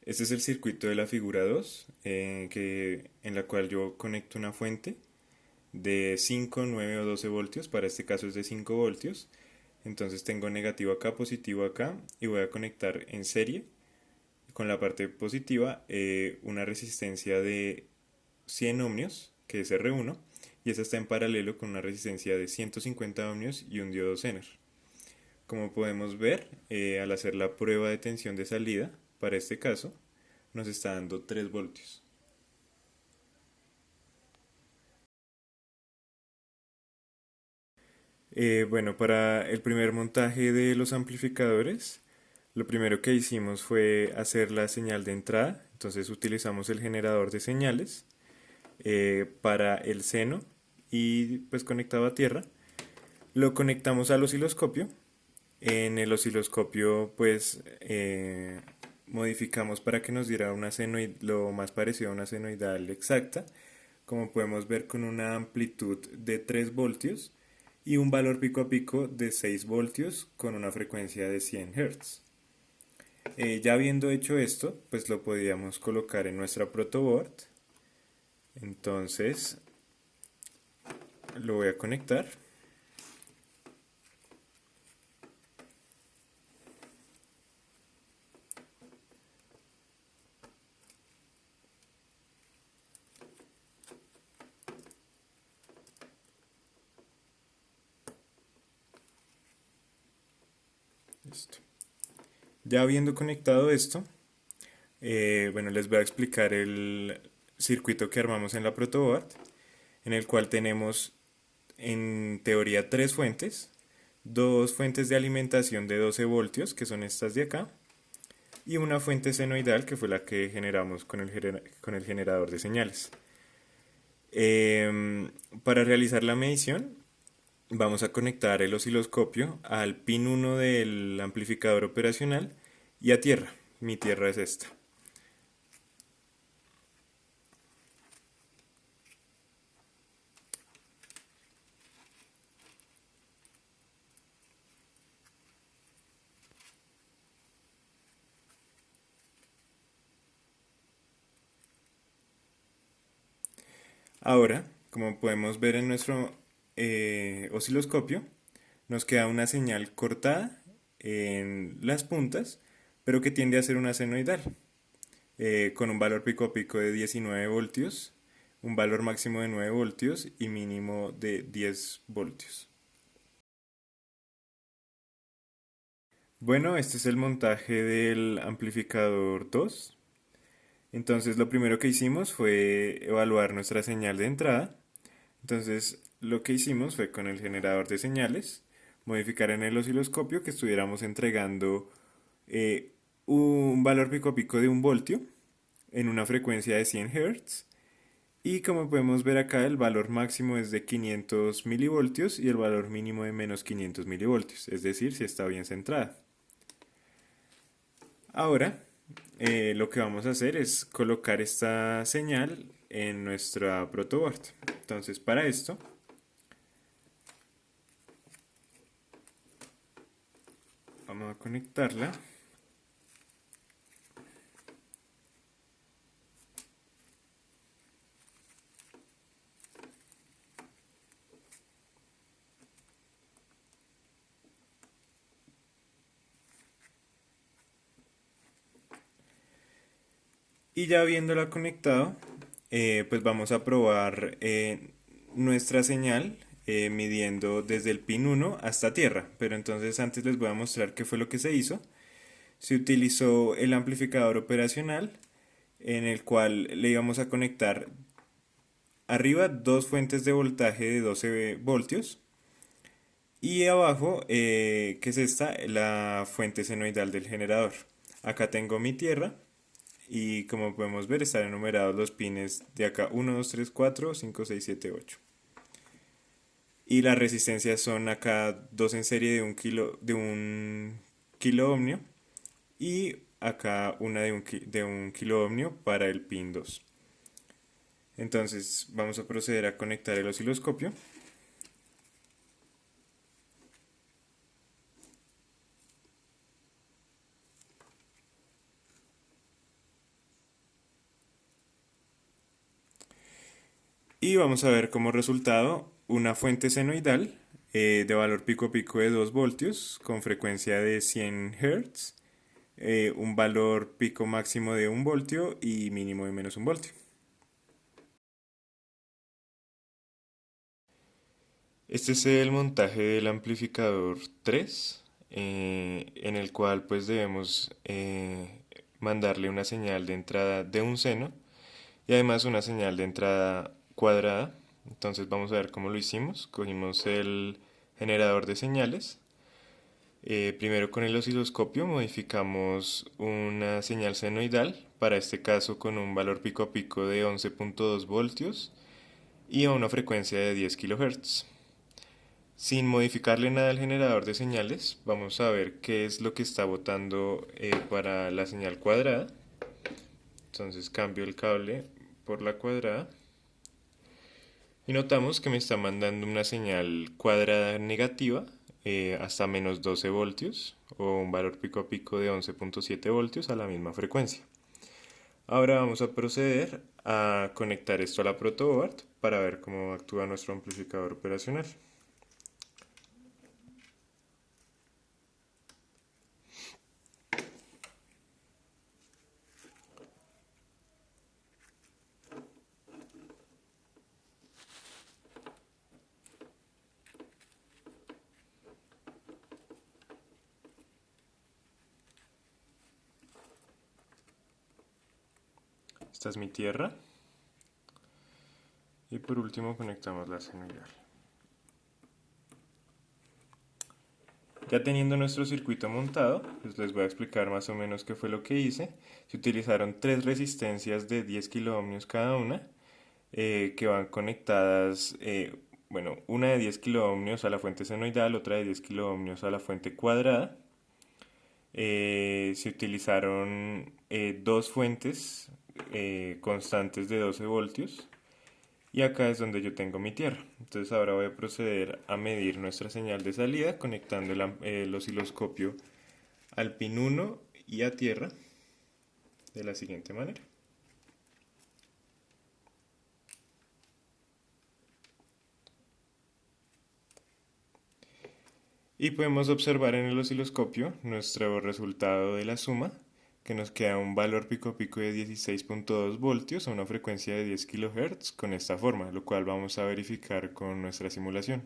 Este es el circuito de la figura 2, en la cual yo conecto una fuente de 5, 9 o 12 voltios. Para este caso es de 5 voltios. Entonces tengo negativo acá, positivo acá, y voy a conectar en serie con la parte positiva una resistencia de 100 ohmios, que es R1, y esta está en paralelo con una resistencia de 150 ohmios y un diodo Zener. Como podemos ver, al hacer la prueba de tensión de salida, para este caso, nos está dando 3 voltios. Bueno, para el primer montaje de los amplificadores, lo primero que hicimos fue hacer la señal de entrada. Entonces utilizamos el generador de señales para el seno y pues conectado a tierra. Lo conectamos al osciloscopio. En el osciloscopio pues modificamos para que nos diera una senoid lo más parecido a una senoidal exacta, como podemos ver, con una amplitud de 3 voltios y un valor pico a pico de 6 voltios con una frecuencia de 100 Hz. Ya habiendo hecho esto, pues lo podíamos colocar en nuestra protoboard. Entonces lo voy a conectar. Listo. Ya habiendo conectado esto, bueno, les voy a explicar el circuito que armamos en la protoboard, en el cual tenemos en teoría tres fuentes, dos fuentes de alimentación de 12 voltios, que son estas de acá, y una fuente senoidal, que fue la que generamos con el generador de señales. Para realizar la medición, vamos a conectar el osciloscopio al pin 1 del amplificador operacional y a tierra. Mi tierra es esta. Ahora, como podemos ver en nuestro osciloscopio, nos queda una señal cortada en las puntas, pero que tiende a ser una senoidal, con un valor pico a pico de 19 voltios, un valor máximo de 9 voltios y mínimo de 10 voltios. Bueno, este es el montaje del amplificador 2. Entonces lo primero que hicimos fue evaluar nuestra señal de entrada. Entonces lo que hicimos fue, con el generador de señales, modificar en el osciloscopio que estuviéramos entregando eh, un valor pico a pico de 1 voltio en una frecuencia de 100 Hz. Y como podemos ver acá, el valor máximo es de 500 milivoltios y el valor mínimo de menos 500 milivoltios, es decir, si está bien centrada. Ahora, lo que vamos a hacer es colocar esta señal en nuestra protoboard. Entonces, para esto, vamos a conectarla. Y ya habiéndola conectado, pues vamos a probar nuestra señal midiendo desde el pin 1 hasta tierra. Pero entonces antes les voy a mostrar qué fue lo que se hizo. Se utilizó el amplificador operacional, en el cual le íbamos a conectar arriba dos fuentes de voltaje de 12 voltios y abajo, que es esta, la fuente senoidal del generador. Acá tengo mi tierra y como podemos ver están enumerados los pines de acá: 1, 2, 3, 4, 5, 6, 7, 8. Y las resistencias son acá dos en serie de un kilo ohmio y acá una de un kilo ohmio para el pin 2. Entonces vamos a proceder a conectar el osciloscopio. Y vamos a ver como resultado una fuente senoidal de valor pico a pico de 2 voltios con frecuencia de 100 Hz, un valor pico máximo de 1 voltio y mínimo de -1 voltio. Este es el montaje del amplificador 3, en el cual pues debemos mandarle una señal de entrada de un seno y además una señal de entrada cuadrada. Entonces vamos a ver cómo lo hicimos. Cogimos el generador de señales. Primero con el osciloscopio modificamos una señal senoidal, para este caso con un valor pico a pico de 11.2 voltios y a una frecuencia de 10 kHz. Sin modificarle nada al generador de señales, vamos a ver qué es lo que está botando para la señal cuadrada. Entonces cambio el cable por la cuadrada y notamos que me está mandando una señal cuadrada negativa hasta -12 voltios o un valor pico a pico de 11.7 voltios a la misma frecuencia. Ahora vamos a proceder a conectar esto a la protoboard para ver cómo actúa nuestro amplificador operacional. Esta es mi tierra. Y por último conectamos la senoidal. Ya teniendo nuestro circuito montado, pues les voy a explicar más o menos qué fue lo que hice. Se utilizaron tres resistencias de 10 kiloohmios cada una, que van conectadas, bueno, una de 10 kiloohmios a la fuente senoidal, otra de 10 kiloohmios a la fuente cuadrada. Se utilizaron dos fuentes constantes de 12 voltios. Y acá es donde yo tengo mi tierra. Entonces ahora voy a proceder a medir nuestra señal de salida conectando el osciloscopio al pin 1 y a tierra de la siguiente manera. Y podemos observar en el osciloscopio nuestro resultado de la suma, que nos queda un valor pico a pico de 16.2 voltios a una frecuencia de 10 kHz con esta forma, lo cual vamos a verificar con nuestra simulación.